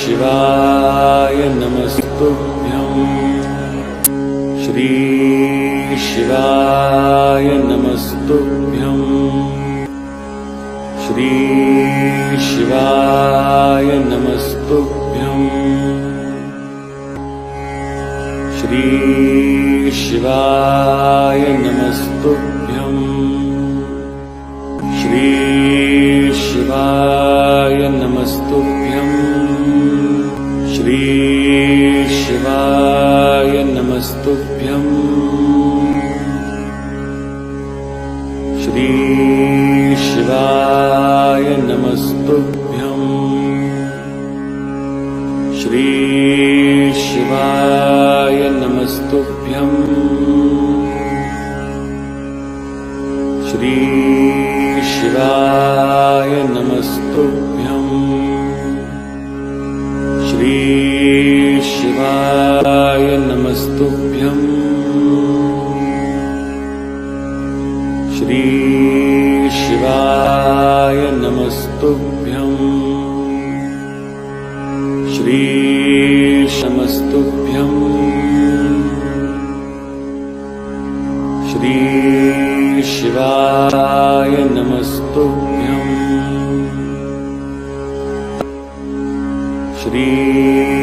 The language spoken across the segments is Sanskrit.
शिवाय नमस्तुभ्यं। श्री शिवाय नमस्तुभ्यं। श्री शिवाय नमस्तुभ्यं। श्री शिवाय नमस्तुभ्यं। श्री शिवाय नमस्तुभ्यं। श्री शिवाय नमस्तुभ्यं। श्री शिवाय नमस्तुभ्यं। श्री शिवाय नमस्तुभ्यं। श्री शिवाय नमस्तुभ्यं। श्री शिवाय नमस्तुभ्यं। श्री शिवाय नमस्तुभ्यं। श्री नमस्तुभ्यं। श्री शिवाय नमस्तुभ्यं। श्री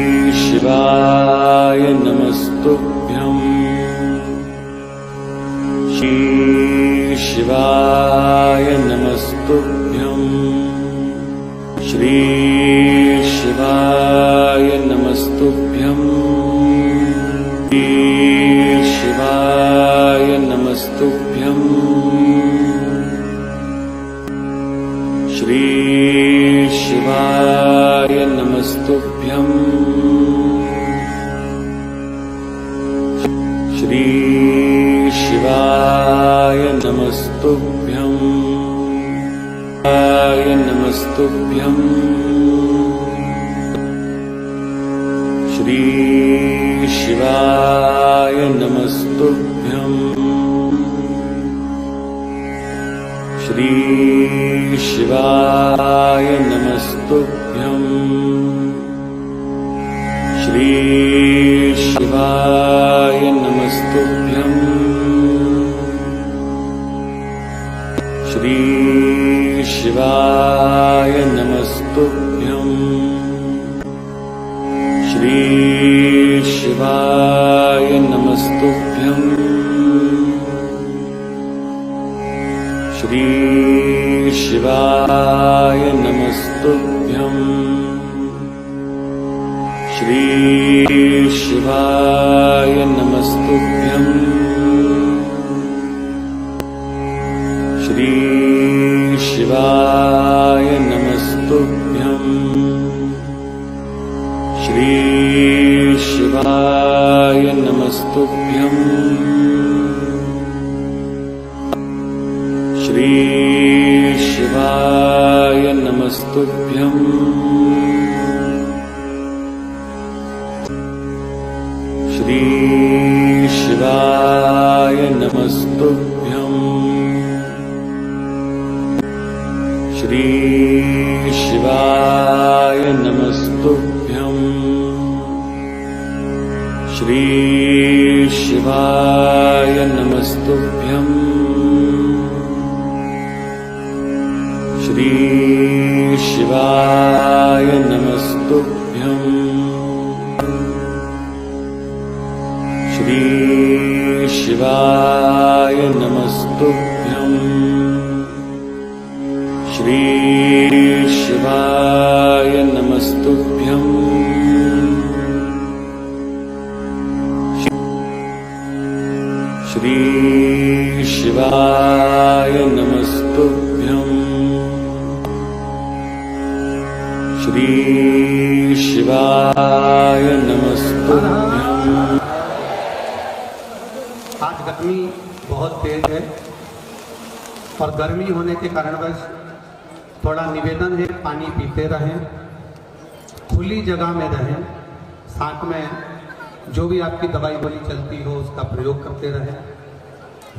शिवाय नमस्तुभ्यं। श्री शिवाय नमस्तुभ्यं। श्री शिवाय नमस्तुभ्यं। श्री शिवाय नमस्तुभ्यं। श्री शिवाय नमस्तुभ्यं। श्री शिवाय नमस्तुभ्यं। शिवाय नमस्तुभ्यं। श्री शिवाय नमस्तुभ्यं। श्री शिवाय नमस्तुभ्यं। श्री शिवाय नमस्तुभ्यं। श्री शिवाय नमस्तुभ्यं। श्री शिवाय नमस्तुभ्यं। श्री शिवाय नमस्तुभ्यं। श्री शिवाय नमस्तुभ्यं। श्री शिवाय नमस्तुभ्यं। श्री शिवाय नमस्तुभ्यं। श्री शिवाय नमस्तुभ्यं। श्री शिवाय नमस्तुभ्यं। श्री शिवाय नमस्तुभ्यं। श्री शिवाय नमस्तुभ्यं। श्री शिवाय नमस्तुभ्यं। श्री शिवाय नमस्तुभ्यं। श्री शिवाय नमस्तुभ्यं। श्री शिवाय नमस्तुभ्यं। श्री शिवाय नमस्तुभ्यं। आज गर्मी बहुत तेज है और गर्मी होने के कारणवश थोड़ा निवेदन है, पानी पीते रहें, खुली जगह में रहें, साथ में जो भी आपकी दवाई गोली चलती हो उसका प्रयोग करते रहें।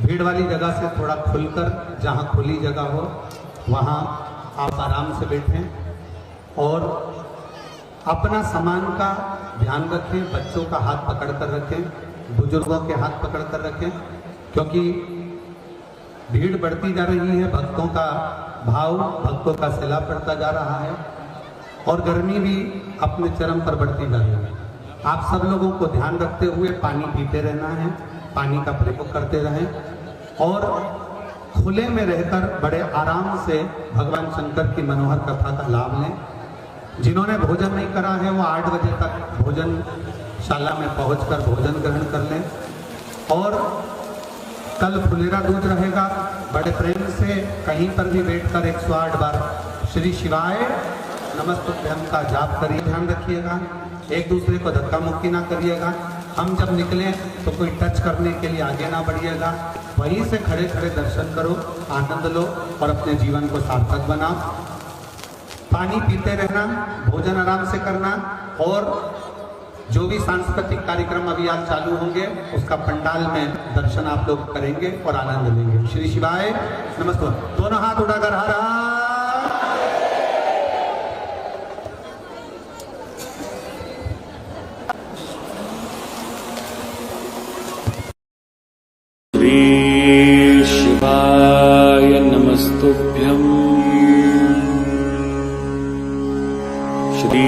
भीड़ वाली जगह से थोड़ा खुलकर, जहाँ खुली जगह हो वहाँ आप आराम से बैठें और अपना सामान का ध्यान रखें, बच्चों का हाथ पकड़ कर रखें, बुजुर्गों के हाथ पकड़ कर रखें, क्योंकि भीड़ बढ़ती जा रही है, भक्तों का भाव, भक्तों का सिला बढ़ता जा रहा है और गर्मी भी अपने चरम पर बढ़ती जा रही है। आप सब लोगों को ध्यान रखते हुए पानी पीते रहना है, पानी का प्रयोग करते रहें और खुले में रहकर बड़े आराम से भगवान शंकर की मनोहर कथा का लाभ लें। जिन्होंने भोजन नहीं करा है वो 8 बजे तक भोजनशाला में पहुंचकर भोजन ग्रहण कर लें और कल फुलेरा दूध रहेगा। बड़े प्रेम से कहीं पर भी बैठकर 108 बार श्री शिवाय नमस्तुभ्यं का जाप करिए। ध्यान रखिएगा, एक दूसरे को धक्का मुक्की ना करिएगा। हम जब निकलें तो कोई टच करने के लिए आगे ना बढ़िएगा, वहीं से खड़े खड़े दर्शन करो, आनंद लो और अपने जीवन को सार्थक बनाओ। पानी पीते रहना, भोजन आराम से करना और जो भी सांस्कृतिक कार्यक्रम अभी आज चालू होंगे उसका पंडाल में दर्शन आप लोग करेंगे और आनंद लेंगे। श्री शिवाय नमस्ते। दोनों हाथ उठाकर हर हर। श्री शिवाय नमस्तुभ्यं। श्री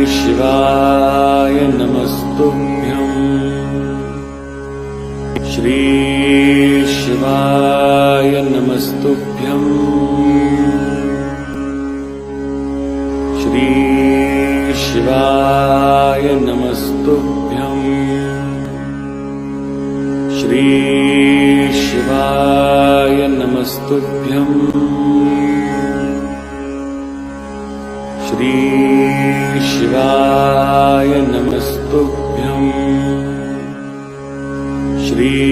शिवाय नमस्तुभ्यं। श्री शिवाय नमस्तुभ्यं। श्री शिवाय नमस्तुभ्यं। श्री शिवाय नमस्तुभ्यं। श्री शिवाय नमस्तुभ्यं। श्री